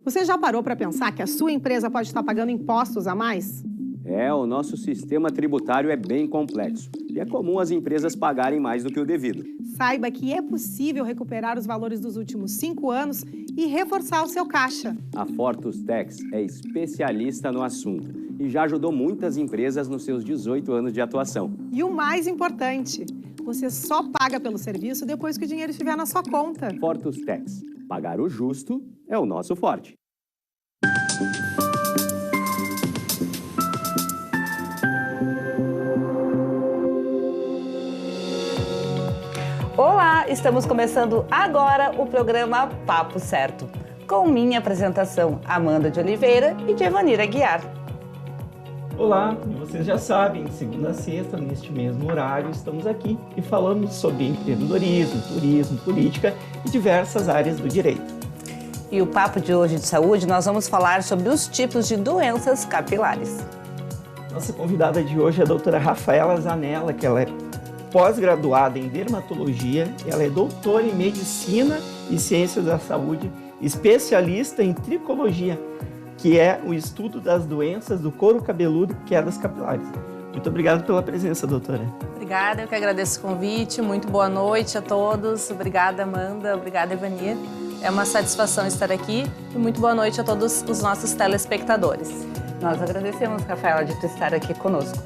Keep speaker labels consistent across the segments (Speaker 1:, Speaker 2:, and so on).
Speaker 1: Você já parou para pensar que a sua empresa pode estar pagando impostos a mais?
Speaker 2: O nosso sistema tributário é bem complexo e é comum as empresas pagarem mais do que o devido.
Speaker 1: Saiba que é possível recuperar os valores dos últimos 5 anos e reforçar o seu caixa.
Speaker 2: A Fortus Tax é especialista no assunto e já ajudou muitas empresas nos seus 18 anos de atuação.
Speaker 1: E o mais importante, você só paga pelo serviço depois que o dinheiro estiver na sua conta.
Speaker 2: Fortus Tax. Pagar o justo é o nosso forte.
Speaker 3: Olá, estamos começando agora o programa Papo Certo, com minha apresentação Amanda de Oliveira e de Evanir Aguiar.
Speaker 4: Olá, e vocês já sabem, de segunda a sexta, neste mesmo horário, estamos aqui e falamos sobre empreendedorismo, turismo, política e diversas áreas do direito.
Speaker 3: E o papo de hoje de saúde, nós vamos falar sobre os tipos de doenças capilares.
Speaker 4: Nossa convidada de hoje é a doutora Rafaela Zanella, que ela é pós-graduada em dermatologia, ela é doutora em medicina e ciências da saúde, especialista em tricologia, que é o estudo das doenças do couro cabeludo e quedas capilares. Muito obrigado pela presença, doutora.
Speaker 5: Obrigada, eu que agradeço o convite. Muito boa noite a todos. Obrigada, Amanda. Obrigada, Evanir. É uma satisfação estar aqui e muito boa noite a todos os nossos telespectadores.
Speaker 3: Nós agradecemos, Rafaela, de tu estar aqui conosco.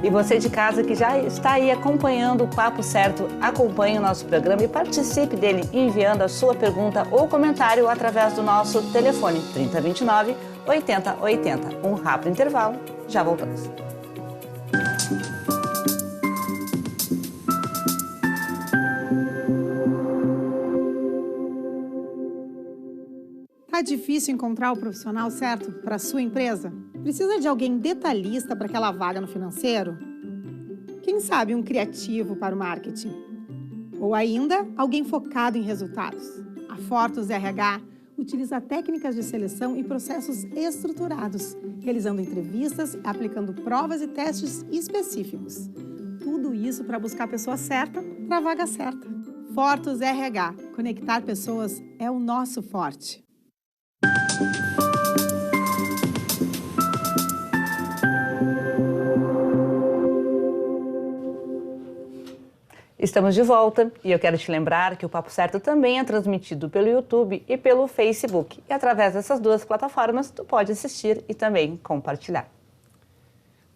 Speaker 3: E você de casa que já está aí acompanhando o Papo Certo, acompanhe o nosso programa e participe dele enviando a sua pergunta ou comentário através do nosso telefone 3029 8080. Um rápido intervalo, já voltamos.
Speaker 1: Tá difícil encontrar o profissional certo para a sua empresa? Precisa de alguém detalhista para aquela vaga no financeiro? Quem sabe um criativo para o marketing? Ou ainda, alguém focado em resultados? A Fortus RH utiliza técnicas de seleção e processos estruturados, realizando entrevistas, aplicando provas e testes específicos. Tudo isso para buscar a pessoa certa para a vaga certa. Fortus RH. Conectar pessoas é o nosso forte.
Speaker 3: Estamos de volta e eu quero te lembrar que o Papo Certo também é transmitido pelo YouTube e pelo Facebook. E através dessas duas plataformas, tu pode assistir e também compartilhar.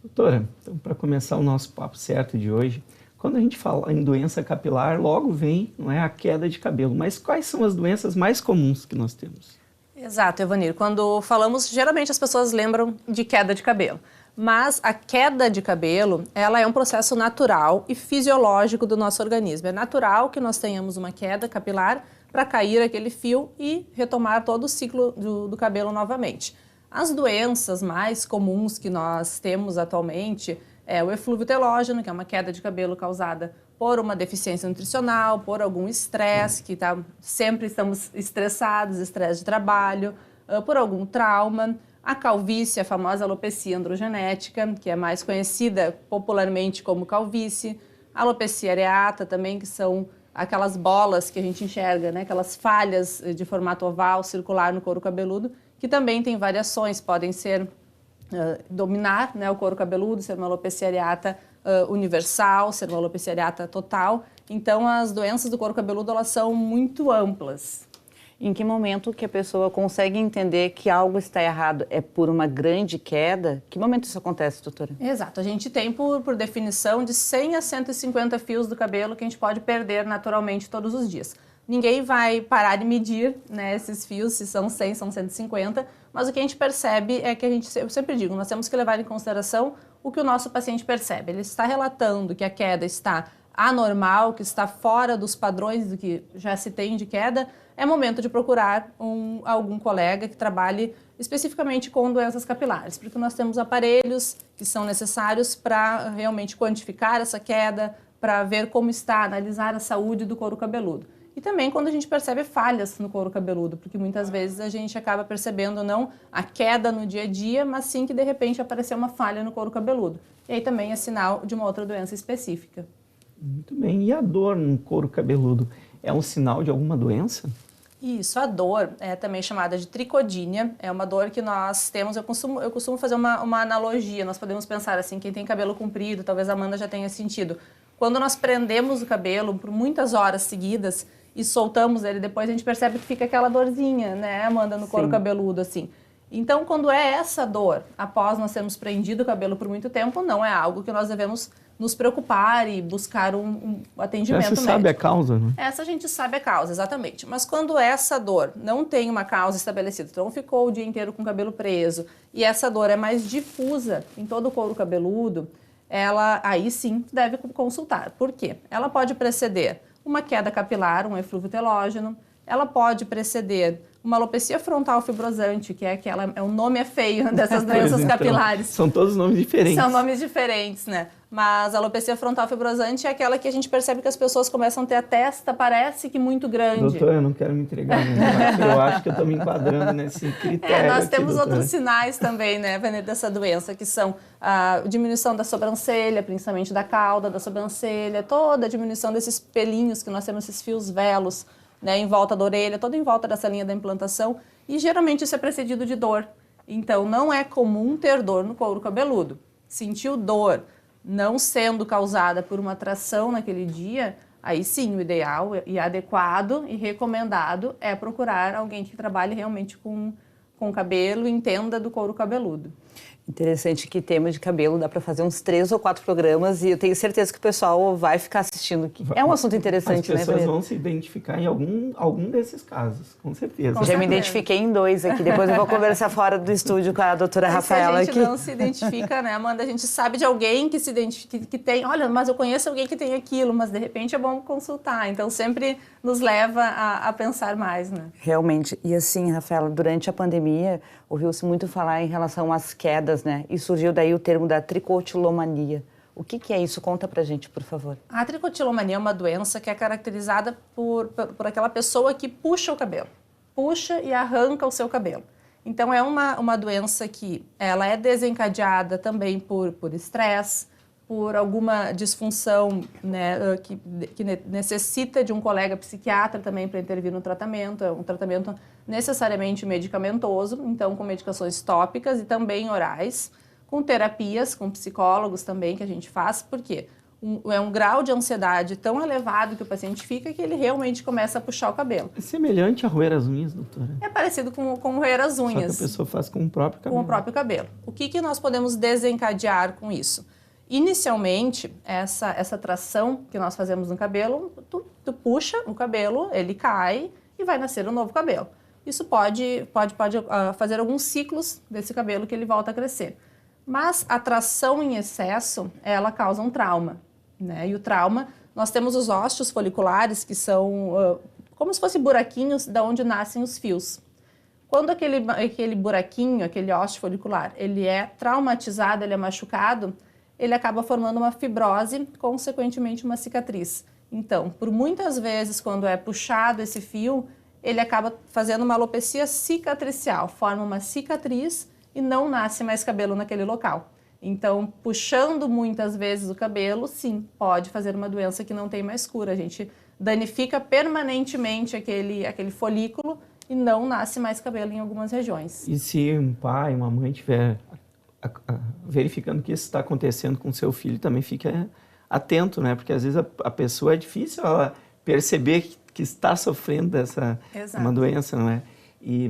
Speaker 4: Doutora, então para começar o nosso Papo Certo de hoje, quando a gente fala em doença capilar, logo vem, não é, a queda de cabelo. Mas quais são as doenças mais comuns que nós temos?
Speaker 5: Exato, Evanir. Quando falamos, geralmente as pessoas lembram de queda de cabelo. Mas a queda de cabelo, ela é um processo natural e fisiológico do nosso organismo. É natural que nós tenhamos uma queda capilar para cair aquele fio e retomar todo o ciclo do cabelo novamente. As doenças mais comuns que nós temos atualmente é o eflúvio telógeno, que é uma queda de cabelo causada por uma deficiência nutricional, por algum estresse, que sempre estamos estressados, estresse de trabalho, por algum trauma. A calvície, a famosa alopecia androgenética, que é mais conhecida popularmente como calvície. A alopecia areata também, que são aquelas bolas que a gente enxerga, né? Aquelas falhas de formato oval, circular no couro cabeludo, que também tem variações, podem ser dominar, né, o couro cabeludo, ser uma alopecia areata universal, ser uma alopecia areata total. Então, as doenças do couro cabeludo, elas são muito amplas.
Speaker 3: Em que momento que a pessoa consegue entender que algo está errado? É por uma grande queda? Que momento isso acontece, doutora?
Speaker 5: Exato. A gente tem, por definição, de 100 a 150 fios do cabelo que a gente pode perder naturalmente todos os dias. Ninguém vai parar de medir, né, esses fios, se são 100, são 150, mas o que a gente percebe é que eu sempre digo, nós temos que levar em consideração o que o nosso paciente percebe. Ele está relatando que a queda está anormal, que está fora dos padrões do que já se tem de queda, é momento de procurar algum colega que trabalhe especificamente com doenças capilares, porque nós temos aparelhos que são necessários para realmente quantificar essa queda, para ver como está, analisar a saúde do couro cabeludo. E também quando a gente percebe falhas no couro cabeludo, porque muitas vezes a gente acaba percebendo não a queda no dia a dia, mas sim que de repente apareceu uma falha no couro cabeludo. E aí também é sinal de uma outra doença específica.
Speaker 4: Muito bem. E a dor no couro cabeludo é um sinal de alguma doença?
Speaker 5: Isso, a dor é também chamada de tricodínia, é uma dor que nós temos, eu costumo fazer uma analogia, nós podemos pensar assim, quem tem cabelo comprido, talvez a Amanda já tenha sentido, quando nós prendemos o cabelo por muitas horas seguidas e soltamos ele, depois a gente percebe que fica aquela dorzinha, né, Amanda, no couro cabeludo, assim. Então, quando é essa dor, após nós termos prendido o cabelo por muito tempo, não é algo que nós devemos nos preocupar e buscar um atendimento médico.
Speaker 4: Essa sabe a causa, né?
Speaker 5: Essa a gente sabe a causa, exatamente. Mas quando essa dor não tem uma causa estabelecida, então ficou o dia inteiro com o cabelo preso, e essa dor é mais difusa em todo o couro cabeludo, ela aí sim deve consultar. Por quê? Ela pode preceder uma queda capilar, um eflúvio telógeno, ela pode preceder uma alopecia frontal fibrosante, que é aquela, o nome é feio dessas doenças capilares.
Speaker 4: São todos nomes diferentes.
Speaker 5: São nomes diferentes, né? Mas a alopecia frontal fibrosante é aquela que a gente percebe que as pessoas começam a ter a testa, parece que muito grande.
Speaker 4: Doutora, eu não quero me entregar, né? Eu acho que eu estou me enquadrando nesse critério.
Speaker 5: Nós temos outros sinais também, né, dessa doença, que são a diminuição da sobrancelha, principalmente da cauda da sobrancelha, toda a diminuição desses pelinhos que nós temos, esses fios velos, né, em volta da orelha, toda em volta dessa linha da implantação, e geralmente isso é precedido de dor. Então, não é comum ter dor no couro cabeludo. Sentiu dor não sendo causada por uma tração naquele dia, aí sim, o ideal e adequado e recomendado é procurar alguém que trabalhe realmente com cabelo e entenda do couro cabeludo.
Speaker 3: Interessante que tema de cabelo dá para fazer uns 3 ou 4 programas e eu tenho certeza que o pessoal vai ficar assistindo. É um assunto interessante, né?
Speaker 4: As pessoas vão se identificar em algum desses casos, com certeza.
Speaker 3: Já me identifiquei em 2 aqui, depois eu vou conversar fora do estúdio com a doutora Rafaela aqui.
Speaker 5: Se a gente não se identifica, né, Amanda? A gente sabe de alguém que se identifica, que tem, olha, mas eu conheço alguém que tem aquilo, mas de repente é bom consultar. Então sempre nos leva a pensar mais, né?
Speaker 3: Realmente. E assim, Rafaela, durante a pandemia, ouviu-se muito falar em relação às quedas, né? E surgiu daí o termo da tricotilomania. O que é isso? Conta pra gente, por favor.
Speaker 5: A tricotilomania é uma doença que é caracterizada por aquela pessoa que puxa o cabelo. Puxa e arranca o seu cabelo. Então, é uma doença que ela é desencadeada também por estresse, por alguma disfunção, né, que necessita de um colega psiquiatra também para intervir no tratamento. É um tratamento necessariamente medicamentoso, então com medicações tópicas e também orais, com terapias, com psicólogos também que a gente faz, porque é um grau de ansiedade tão elevado que o paciente fica que ele realmente começa a puxar o cabelo.
Speaker 4: É semelhante a roer as unhas, doutora?
Speaker 5: É parecido com roer as unhas.
Speaker 4: Só que a pessoa faz com o próprio cabelo.
Speaker 5: Com o próprio cabelo. O que nós podemos desencadear com isso? Inicialmente, essa tração que nós fazemos no cabelo, tu puxa o cabelo, ele cai e vai nascer um novo cabelo. Isso pode fazer alguns ciclos desse cabelo que ele volta a crescer. Mas a tração em excesso, ela causa um trauma, né? E o trauma, nós temos os ósteos foliculares, que são como se fossem buraquinhos de onde nascem os fios. Quando aquele buraquinho, aquele ósteo folicular, ele é traumatizado, ele é machucado, ele acaba formando uma fibrose, consequentemente uma cicatriz. Então, por muitas vezes, quando é puxado esse fio, ele acaba fazendo uma alopecia cicatricial, forma uma cicatriz e não nasce mais cabelo naquele local. Então, puxando muitas vezes o cabelo, sim, pode fazer uma doença que não tem mais cura. A gente danifica permanentemente aquele folículo e não nasce mais cabelo em algumas regiões.
Speaker 4: E se um pai, uma mãe estiver verificando que isso está acontecendo com o seu filho, também fique atento, né? Porque às vezes a pessoa é difícil ela perceber que está sofrendo dessa uma doença, não é?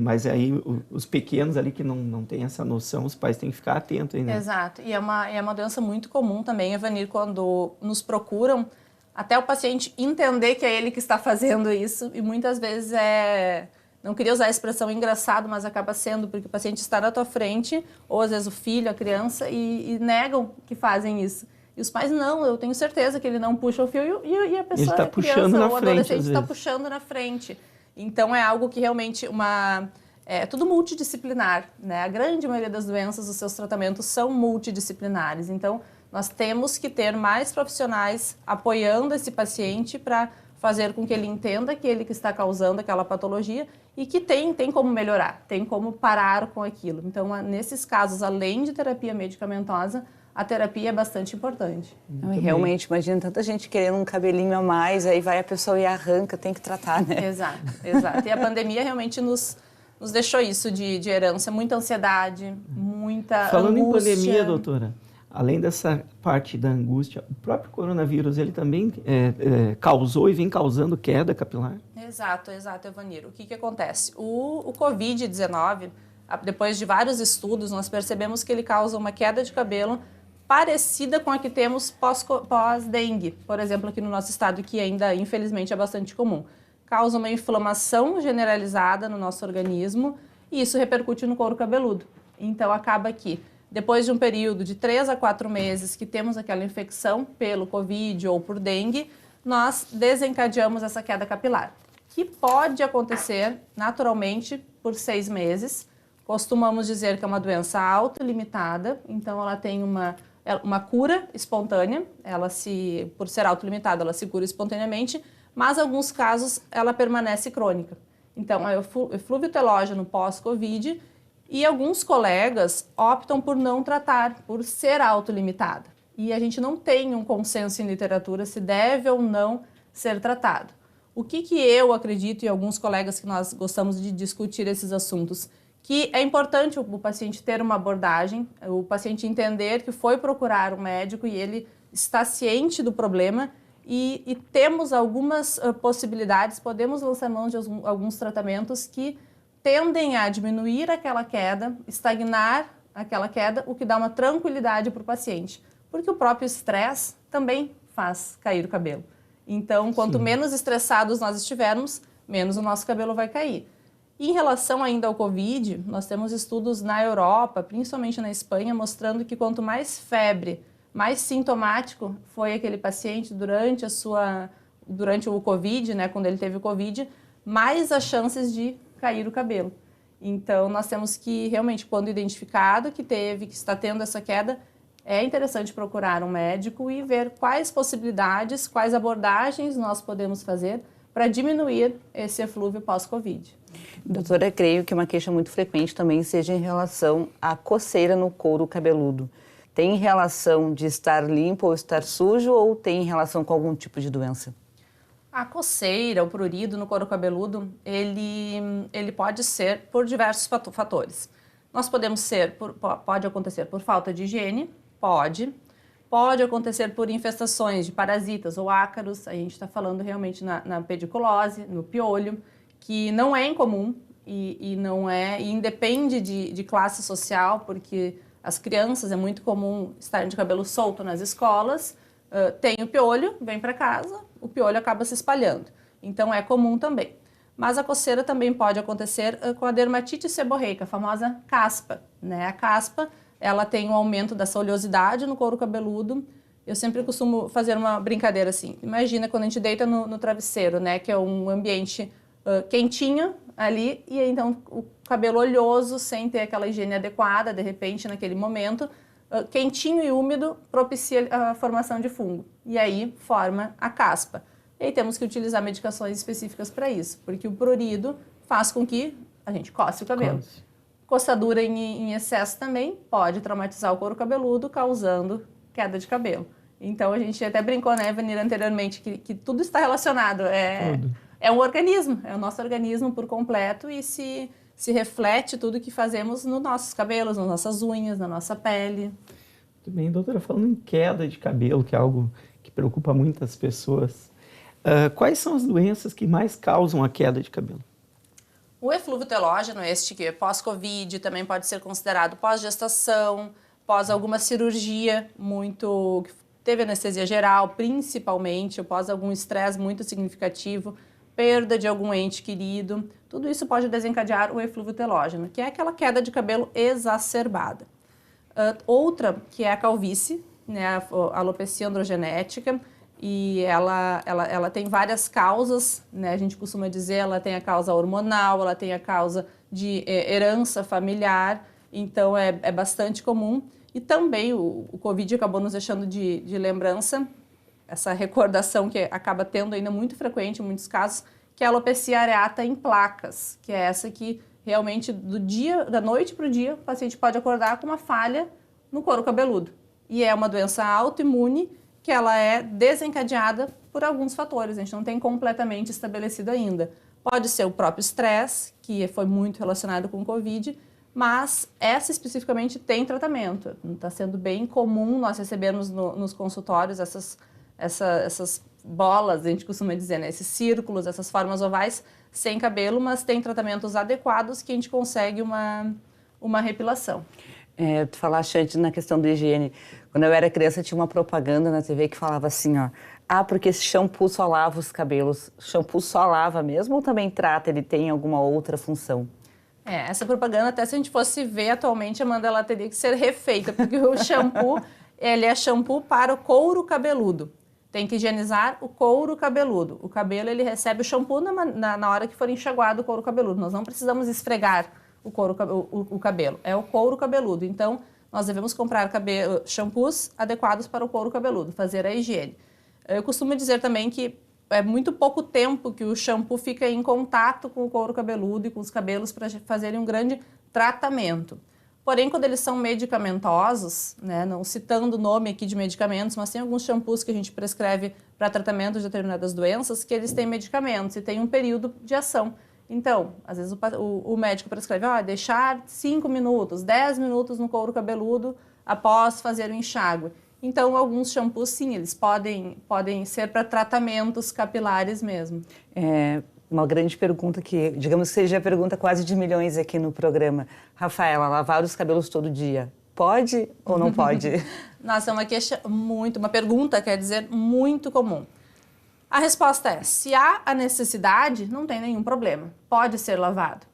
Speaker 4: Mas aí os pequenos ali que não têm essa noção, os pais têm que ficar atentos aí, né?
Speaker 5: Exato. E é uma doença muito comum também, Evanir, quando nos procuram, até o paciente entender que é ele que está fazendo isso, e muitas vezes não queria usar a expressão engraçado, mas acaba sendo, porque o paciente está na tua frente, ou às vezes o filho, a criança, e negam que fazem isso. E os pais, não, eu tenho certeza que ele não puxa o fio, e a pessoa, a criança ou o adolescente está puxando na frente. Então, é algo que realmente é tudo multidisciplinar, né? A grande maioria das doenças, os seus tratamentos são multidisciplinares. Então, nós temos que ter mais profissionais apoiando esse paciente para fazer com que ele entenda que ele que está causando aquela patologia e que tem como melhorar, tem como parar com aquilo. Então, nesses casos, além de terapia medicamentosa, a terapia é bastante importante.
Speaker 3: Não, e realmente, imagina tanta gente querendo um cabelinho a mais, aí vai a pessoa e arranca, tem que tratar, né?
Speaker 5: Exato, exato. E a pandemia realmente nos deixou isso de herança, muita ansiedade, muita
Speaker 4: Falando
Speaker 5: angústia.
Speaker 4: em pandemia, doutora, além dessa parte da angústia, o próprio coronavírus, ele também causou e vem causando queda capilar?
Speaker 5: Exato, Evanir. O que acontece? O Covid-19, depois de vários estudos, nós percebemos que ele causa uma queda de cabelo parecida com a que temos pós-dengue, por exemplo, aqui no nosso estado, que ainda, infelizmente, é bastante comum. Causa uma inflamação generalizada no nosso organismo e isso repercute no couro cabeludo. Então, acaba que, depois de um período de 3 a 4 meses que temos aquela infecção pelo Covid ou por dengue, nós desencadeamos essa queda capilar, que pode acontecer naturalmente por 6 meses. Costumamos dizer que é uma doença autolimitada, então ela tem uma cura espontânea, por ser autolimitada, ela se cura espontaneamente, mas em alguns casos ela permanece crônica. Então, é o eflúvio telógeno pós-Covid e alguns colegas optam por não tratar, por ser autolimitada. E a gente não tem um consenso em literatura se deve ou não ser tratado. O que eu acredito e alguns colegas que nós gostamos de discutir esses assuntos, que é importante o paciente ter uma abordagem, o paciente entender que foi procurar um médico e ele está ciente do problema e temos algumas possibilidades, podemos lançar mão de alguns tratamentos que tendem a diminuir aquela queda, estagnar aquela queda, o que dá uma tranquilidade para o paciente, porque o próprio estresse também faz cair o cabelo. Então, quanto menos estressados nós estivermos, menos o nosso cabelo vai cair. E em relação ainda ao Covid, nós temos estudos na Europa, principalmente na Espanha, mostrando que quanto mais febre, mais sintomático foi aquele paciente durante o Covid, né, quando ele teve o Covid, mais as chances de cair o cabelo. Então, nós temos que, realmente, quando identificado que está tendo essa queda, é interessante procurar um médico e ver quais possibilidades, quais abordagens nós podemos fazer para diminuir esse eflúvio pós-Covid.
Speaker 3: Doutora, creio que uma queixa muito frequente também seja em relação à coceira no couro cabeludo. Tem relação de estar limpo ou estar sujo ou tem relação com algum tipo de doença?
Speaker 5: A coceira, o prurido no couro cabeludo, ele pode ser por diversos fatores. Pode acontecer por falta de higiene, pode acontecer por infestações de parasitas ou ácaros, a gente está falando realmente na pediculose, no piolho, que não é incomum e independe de classe social, porque as crianças é muito comum estarem de cabelo solto nas escolas, tem o piolho, vem para casa, o piolho acaba se espalhando. Então é comum também. Mas a coceira também pode acontecer com a dermatite seborreica, a famosa caspa, né? A caspa, ela tem um aumento dessa oleosidade no couro cabeludo. Eu sempre costumo fazer uma brincadeira assim. Imagina quando a gente deita no travesseiro, né? Que é um ambiente quentinho ali, e então o cabelo oleoso, sem ter aquela higiene adequada, de repente, naquele momento, quentinho e úmido, propicia a formação de fungo. E aí forma a caspa. E aí temos que utilizar medicações específicas para isso, porque o prurido faz com que a gente coce o cabelo. Coçadura em excesso também pode traumatizar o couro cabeludo, causando queda de cabelo. Então, a gente até brincou, né, Evanir, anteriormente, que tudo está relacionado. É um organismo, é o nosso organismo por completo e se reflete tudo que fazemos nos nossos cabelos, nas nossas unhas, na nossa pele.
Speaker 4: Muito bem, doutora, falando em queda de cabelo, que é algo que preocupa muitas pessoas, quais são as doenças que mais causam a queda de cabelo?
Speaker 5: O eflúvio telógeno, este que é pós-Covid, também pode ser considerado pós-gestação, pós alguma cirurgia que teve anestesia geral, principalmente, ou pós algum estresse muito significativo, perda de algum ente querido. Tudo isso pode desencadear o eflúvio telógeno, que é aquela queda de cabelo exacerbada. Outra, que é a calvície, né, a alopecia androgenética, e ela tem várias causas, né? A gente costuma dizer, ela tem a causa hormonal, ela tem a causa de herança familiar, então é bastante comum. E também o Covid acabou nos deixando de lembrança, essa recordação que acaba tendo ainda muito frequente em muitos casos, que é a alopecia areata em placas, que é essa que realmente da noite para o dia o paciente pode acordar com uma falha no couro cabeludo. e é uma doença autoimune que ela é desencadeada por alguns fatores, a gente não tem completamente estabelecido ainda. Pode ser o próprio estresse, que foi muito relacionado com o Covid, mas essa especificamente tem tratamento. Está sendo bem comum nós recebermos nos consultórios essas bolas, a gente costuma dizer, né? Esses círculos, essas formas ovais sem cabelo, mas tem tratamentos adequados que a gente consegue uma repilação.
Speaker 3: Tu falaste antes na questão da higiene. Quando eu era criança tinha uma propaganda na TV que falava assim, ó, porque esse shampoo só lava os cabelos. Shampoo só lava mesmo ou também trata? Ele tem alguma outra função?
Speaker 5: Essa propaganda, até se a gente fosse ver atualmente, Amanda, ela teria que ser refeita, porque o shampoo, ele é shampoo para o couro cabeludo. Tem que higienizar o couro cabeludo. O cabelo, ele recebe o shampoo na hora que for enxaguado o couro cabeludo. Nós não precisamos esfregar o cabelo, é o couro cabeludo. Então, nós devemos comprar shampoos adequados para o couro cabeludo, fazer a higiene. Eu costumo dizer também que é muito pouco tempo que o shampoo fica em contato com o couro cabeludo e com os cabelos para fazerem um grande tratamento. Porém, quando eles são medicamentosos, né, não citando o nome aqui de medicamentos, mas tem alguns shampoos que a gente prescreve para tratamento de determinadas doenças que eles têm medicamentos e tem um período de ação. Então, às vezes o médico prescreve, deixar 5 minutos, 10 minutos no couro cabeludo após fazer o enxágue. Então, alguns shampoos, sim, eles podem ser para tratamentos capilares mesmo.
Speaker 3: Uma grande pergunta que, digamos que seja a pergunta quase de milhões aqui no programa. Rafaela, lavar os cabelos todo dia, pode ou não pode?
Speaker 5: Nossa, é uma pergunta, quer dizer, muito comum. A resposta é, se há a necessidade, não tem nenhum problema, pode ser lavado.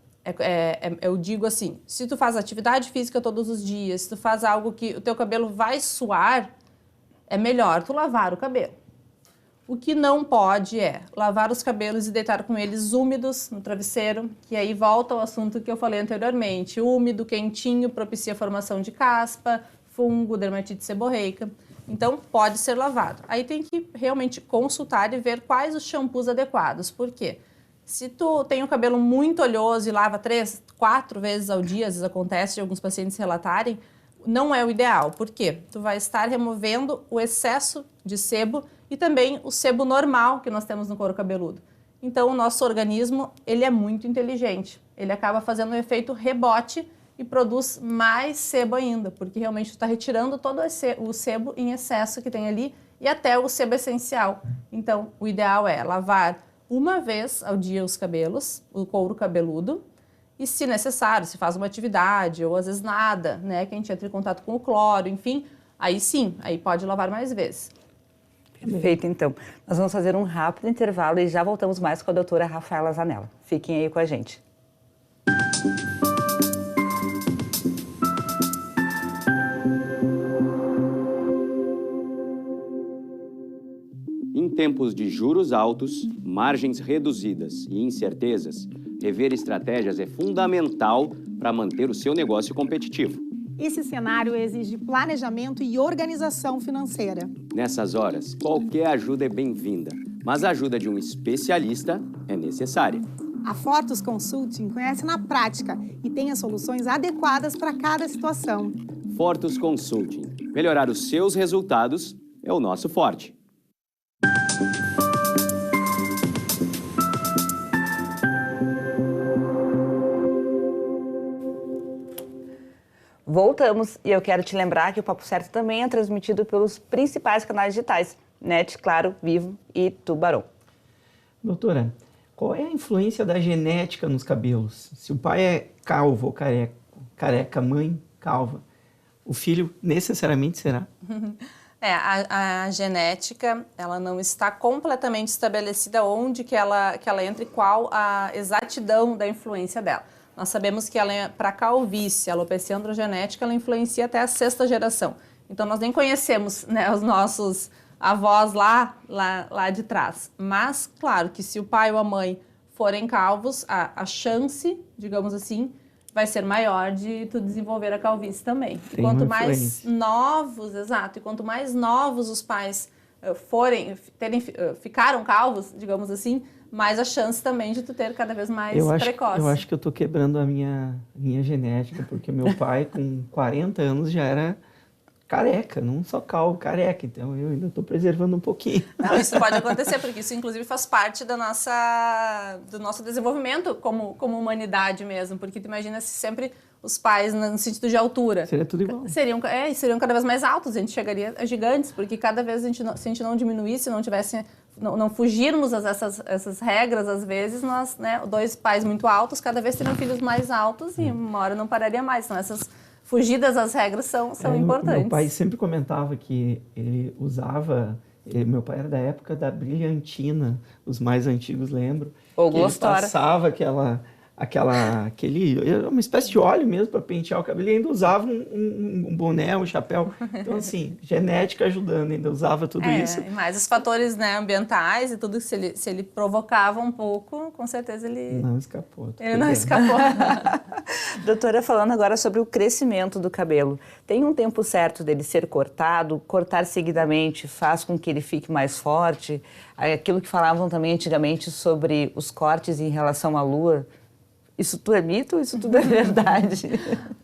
Speaker 5: Eu digo assim, se tu faz atividade física todos os dias, se tu faz algo que o teu cabelo vai suar, é melhor tu lavar o cabelo. O que não pode é lavar os cabelos e deitar com eles úmidos no travesseiro, que aí volta ao assunto que eu falei anteriormente. Úmido, quentinho, propicia a formação de caspa, fungo, dermatite seborreica. Então, pode ser lavado. Aí tem que realmente consultar e ver quais os shampoos adequados. Por quê? Se tu tem o cabelo muito oleoso e lava 3, 4 vezes ao dia, às vezes acontece de alguns pacientes relatarem, não é o ideal. Por quê? Tu vai estar removendo o excesso de sebo e também o sebo normal que nós temos no couro cabeludo. Então, o nosso organismo, ele é muito inteligente. Ele acaba fazendo um efeito rebote e produz mais sebo ainda, porque realmente está retirando todo o sebo em excesso que tem ali e até o sebo essencial. Então, o ideal é lavar uma vez ao dia os cabelos, o couro cabeludo, e se necessário, se faz uma atividade ou às vezes nada, né, que a gente entra em contato com o cloro, enfim, aí sim, aí pode lavar mais vezes.
Speaker 3: Perfeito, então. Nós vamos fazer um rápido intervalo e já voltamos mais com a doutora Rafaela Zanella. Fiquem aí com a gente.
Speaker 2: Em tempos de juros altos, margens reduzidas e incertezas, rever estratégias é fundamental para manter o seu negócio competitivo.
Speaker 1: Esse cenário exige planejamento e organização financeira.
Speaker 2: Nessas horas, qualquer ajuda é bem-vinda, mas a ajuda de um especialista é necessária.
Speaker 1: A Fortus Consulting conhece na prática e tem as soluções adequadas para cada situação.
Speaker 2: Fortus Consulting. Melhorar os seus resultados é o nosso forte.
Speaker 3: Voltamos e eu quero te lembrar que o Papo Certo também é transmitido pelos principais canais digitais, NET, Claro, Vivo e Tubarão.
Speaker 4: Doutora, qual é a influência da genética nos cabelos? Se o pai é calvo ou careca, mãe calva, o filho necessariamente será?
Speaker 5: A genética, ela não está completamente estabelecida onde que ela entra e qual a exatidão da influência dela. Nós sabemos que para a calvície, a alopecia androgenética, ela influencia até a 6ª geração. Então, nós nem conhecemos, né, os nossos avós lá de trás. Mas, claro, que se o pai ou a mãe forem calvos, a chance, digamos assim, vai ser maior de tu desenvolver a calvície também. E quanto mais novos, exato, e quanto mais novos os pais ficaram calvos, digamos assim, mais a chance também de tu ter cada vez mais precoce.
Speaker 4: Eu acho que eu tô quebrando a minha genética, porque meu pai com 40 anos já era careca, não só calvo, careca. Então eu ainda estou preservando um pouquinho.
Speaker 5: Não, isso pode acontecer, porque isso inclusive faz parte do nosso desenvolvimento como humanidade mesmo, porque tu imagina se sempre os pais, no sentido de altura...
Speaker 4: Seria tudo igual.
Speaker 5: Seriam cada vez mais altos, a gente chegaria a gigantes, porque cada vez se a gente não diminuísse, não fugirmos essas regras, às vezes, nós, né, 2 pais muito altos, cada vez teriam filhos mais altos e uma hora não pararia mais. Então, essas fugidas às regras são importantes.
Speaker 4: Meu pai sempre comentava que ele usava... Meu pai era da época da brilhantina, os mais antigos lembram.
Speaker 3: Ou
Speaker 4: que ele
Speaker 3: Glostora.
Speaker 4: passava uma espécie de óleo mesmo para pentear o cabelo, e ainda usava um boné, um chapéu. Então, assim, genética ajudando, ainda usava tudo isso.
Speaker 5: E mais os fatores, né, ambientais e tudo, se ele provocava um pouco, com certeza ele...
Speaker 4: Não escapou.
Speaker 5: Ele não escapou.
Speaker 3: Doutora, falando agora sobre o crescimento do cabelo. Tem um tempo certo dele ser cortado? Cortar seguidamente faz com que ele fique mais forte? Aquilo que falavam também antigamente sobre os cortes em relação à lua, isso tudo é mito ou isso tudo é verdade?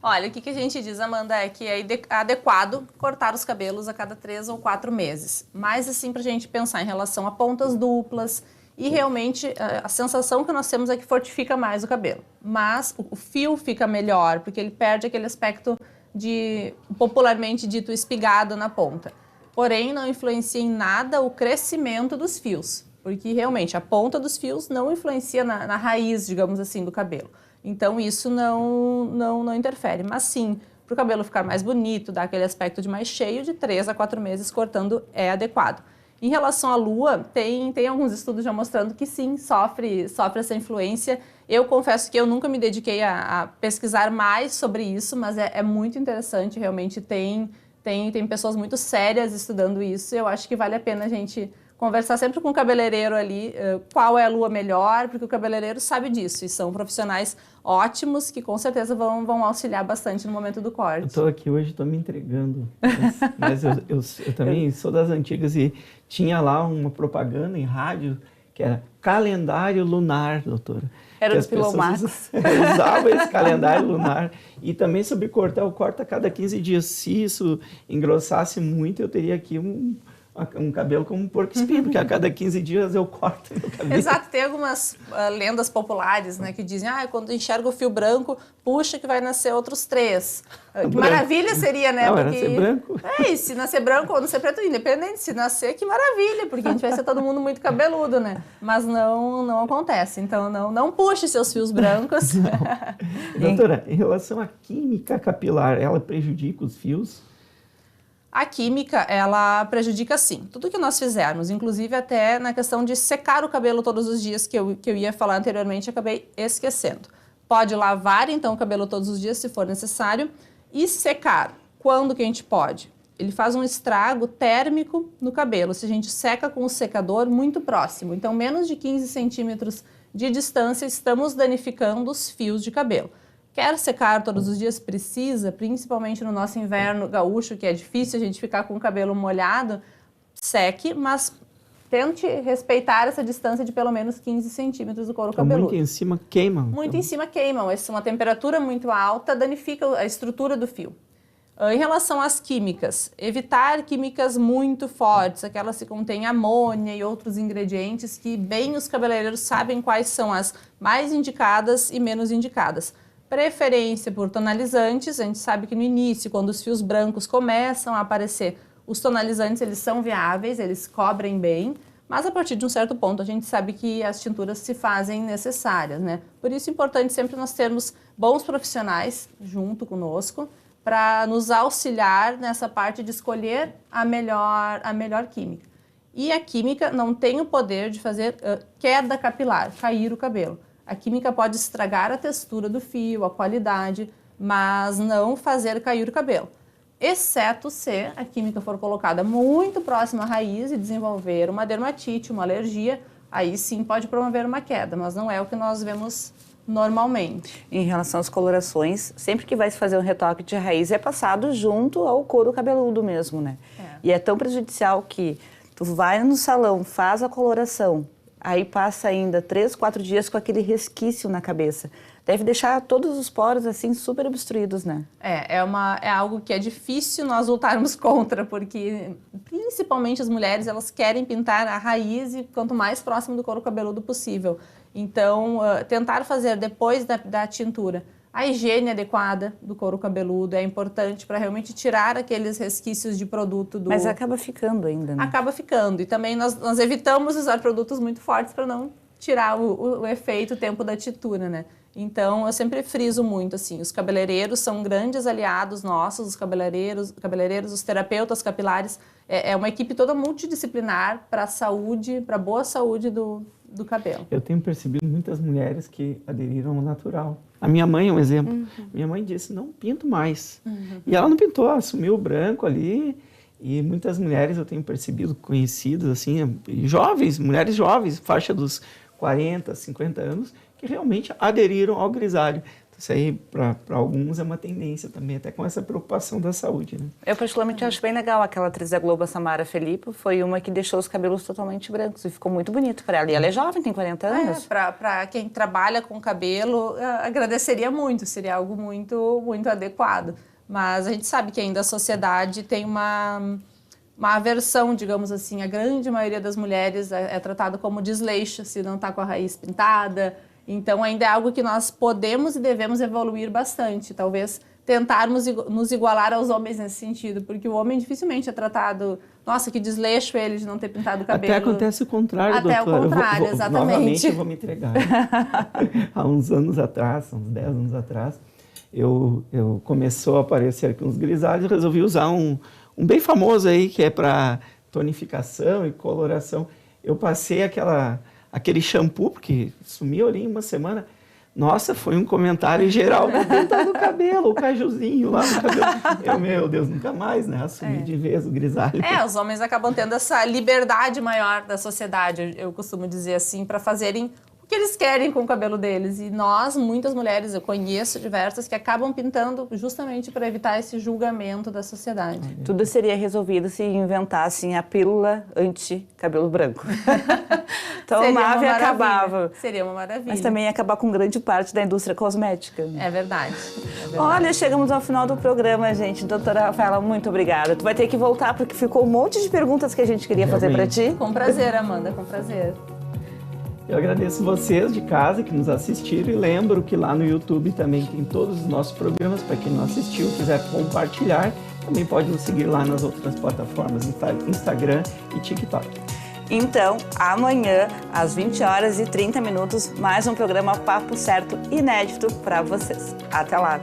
Speaker 5: Olha, o que a gente diz, Amanda, é que é adequado cortar os cabelos a cada 3 ou 4 meses. Mas, assim, pra gente pensar em relação a pontas duplas e realmente a sensação que nós temos é que fortifica mais o cabelo. Mas o fio fica melhor, porque ele perde aquele aspecto popularmente dito, espigado na ponta. Porém, não influencia em nada o crescimento dos fios. Porque realmente a ponta dos fios não influencia na raiz, digamos assim, do cabelo. Então isso não interfere. Mas sim, para o cabelo ficar mais bonito, dar aquele aspecto de mais cheio, de 3 a 4 meses cortando é adequado. Em relação à lua, tem alguns estudos já mostrando que sim, sofre essa influência. Eu confesso que eu nunca me dediquei a pesquisar mais sobre isso, mas é muito interessante, realmente tem pessoas muito sérias estudando isso. Eu acho que vale a pena a gente conversar sempre com o cabeleireiro ali, qual é a lua melhor, porque o cabeleireiro sabe disso, e são profissionais ótimos que com certeza vão auxiliar bastante no momento do corte.
Speaker 4: Eu estou aqui hoje, estou me entregando, mas eu também sou das antigas e tinha lá uma propaganda em rádio que era calendário lunar, doutora.
Speaker 3: Era do Pilão Marcos.
Speaker 4: Usava esse calendário lunar. E também sobre cortar, eu corto a cada 15 dias. Se isso engrossasse muito, eu teria aqui um cabelo como um porco-espinho, porque a cada 15 dias eu corto meu cabelo.
Speaker 5: Exato, tem algumas lendas populares, né, que dizem, quando enxerga o fio branco, puxa que vai nascer outros 3. Que maravilha seria, né?
Speaker 4: Não,
Speaker 5: porque...
Speaker 4: nascer branco.
Speaker 5: E se nascer branco ou nascer preto, independente, se nascer, que maravilha, porque a gente vai ser todo mundo muito cabeludo, né? Mas não acontece, então não puxe seus fios brancos.
Speaker 4: Doutora, em relação à química capilar, ela prejudica os fios?
Speaker 5: A química, ela prejudica sim. Tudo que nós fizermos, inclusive até na questão de secar o cabelo todos os dias, que eu ia falar anteriormente, acabei esquecendo. Pode lavar, então, o cabelo todos os dias, se for necessário, e secar. Quando que a gente pode? Ele faz um estrago térmico no cabelo, se a gente seca com o secador muito próximo. Então, menos de 15 centímetros de distância, estamos danificando os fios de cabelo. Quer secar todos os dias? Precisa, principalmente no nosso inverno gaúcho, que é difícil a gente ficar com o cabelo molhado, seque, mas tente respeitar essa distância de pelo menos 15 centímetros do couro cabeludo.
Speaker 4: Muito em cima queimam.
Speaker 5: Muito em cima queimam. Uma temperatura muito alta danifica a estrutura do fio. Em relação às químicas, evitar químicas muito fortes, aquelas que contêm amônia e outros ingredientes que bem os cabeleireiros sabem quais são as mais indicadas e menos indicadas. Preferência por tonalizantes, a gente sabe que no início, quando os fios brancos começam a aparecer, os tonalizantes eles são viáveis, eles cobrem bem, mas a partir de um certo ponto a gente sabe que as tinturas se fazem necessárias, né? Por isso é importante sempre nós termos bons profissionais junto conosco para nos auxiliar nessa parte de escolher a melhor química. E a química não tem o poder de fazer queda capilar, cair o cabelo. A química pode estragar a textura do fio, a qualidade, mas não fazer cair o cabelo. Exceto se a química for colocada muito próxima à raiz e desenvolver uma dermatite, uma alergia, aí sim pode promover uma queda, mas não é o que nós vemos normalmente.
Speaker 3: Em relação às colorações, sempre que vai se fazer um retoque de raiz é passado junto ao couro cabeludo mesmo, né? E é tão prejudicial que tu vai no salão, faz a coloração, aí passa ainda 3, 4 dias com aquele resquício na cabeça. deve deixar todos os poros assim super obstruídos, né?
Speaker 5: É algo que é difícil nós lutarmos contra, porque principalmente as mulheres, elas querem pintar a raiz e quanto mais próximo do couro cabeludo possível. Então, tentar fazer depois da tintura a higiene adequada do couro cabeludo é importante para realmente tirar aqueles resquícios de produto do...
Speaker 3: Mas acaba ficando ainda, né?
Speaker 5: Acaba ficando. E também nós evitamos usar produtos muito fortes para não tirar o efeito, o tempo da tintura, né? Então, eu sempre friso muito, assim, os cabeleireiros são grandes aliados nossos, os cabeleireiros, os terapeutas capilares, é uma equipe toda multidisciplinar para a saúde, para a boa saúde do cabelo.
Speaker 4: Eu tenho percebido muitas mulheres que aderiram ao natural. A minha mãe é um exemplo. Minha mãe disse, não pinto mais. E ela não pintou, assumiu o branco ali. E muitas mulheres eu tenho percebido, conhecidas, assim, jovens, mulheres jovens, faixa dos 40, 50 anos, que realmente aderiram ao grisalho. Isso aí, para alguns, é uma tendência também, até com essa preocupação da saúde, né?
Speaker 3: Eu particularmente acho bem legal. Aquela atriz da Globo, a Samara Felipe, foi uma que deixou os cabelos totalmente brancos e ficou muito bonito para ela. E ela é jovem, tem 40 anos.
Speaker 5: Para quem trabalha com cabelo, agradeceria muito, seria algo muito, muito adequado. Mas a gente sabe que ainda a sociedade tem uma aversão, digamos assim. A grande maioria das mulheres é tratada como desleixo se não está com a raiz pintada. Então, ainda é algo que nós podemos e devemos evoluir bastante. Talvez tentarmos nos igualar aos homens nesse sentido, porque o homem dificilmente é tratado... Nossa, que desleixo ele de não ter pintado o cabelo.
Speaker 4: Até acontece o contrário,
Speaker 5: Até
Speaker 4: doutora.
Speaker 5: o contrário, exatamente.
Speaker 4: Novamente eu vou me entregar. Há uns anos atrás, uns 10 anos atrás, eu começou a aparecer aqui uns grisalhos, eu resolvi usar um bem famoso aí, que é para tonificação e coloração. Eu passei aquele shampoo, porque sumiu ali em uma semana. Nossa, foi um comentário geral, vou pintar no cabelo, o cajuzinho lá no cabelo. Meu Deus, nunca mais, né? Assumi de vez o grisalho.
Speaker 5: Os homens acabam tendo essa liberdade maior da sociedade, eu costumo dizer assim, para fazerem o que eles querem com o cabelo deles. E nós, muitas mulheres, eu conheço diversas, que acabam pintando justamente para evitar esse julgamento da sociedade.
Speaker 3: Tudo seria resolvido se inventassem a pílula anti-cabelo branco. Tomava e acabava.
Speaker 5: Seria uma maravilha.
Speaker 3: Mas também ia acabar com grande parte da indústria cosmética.
Speaker 5: É verdade.
Speaker 3: Olha, chegamos ao final do programa, gente. Doutora Rafaela, muito obrigada. Tu vai ter que voltar, porque ficou um monte de perguntas que a gente queria fazer para ti.
Speaker 5: Com prazer, Amanda, com prazer.
Speaker 4: Eu agradeço vocês de casa que nos assistiram e lembro que lá no YouTube também tem todos os nossos programas. Para quem não assistiu, quiser compartilhar, também pode nos seguir lá nas outras plataformas, Instagram e TikTok.
Speaker 3: Então, amanhã, às 20h30, mais um programa Papo Certo inédito para vocês. Até lá!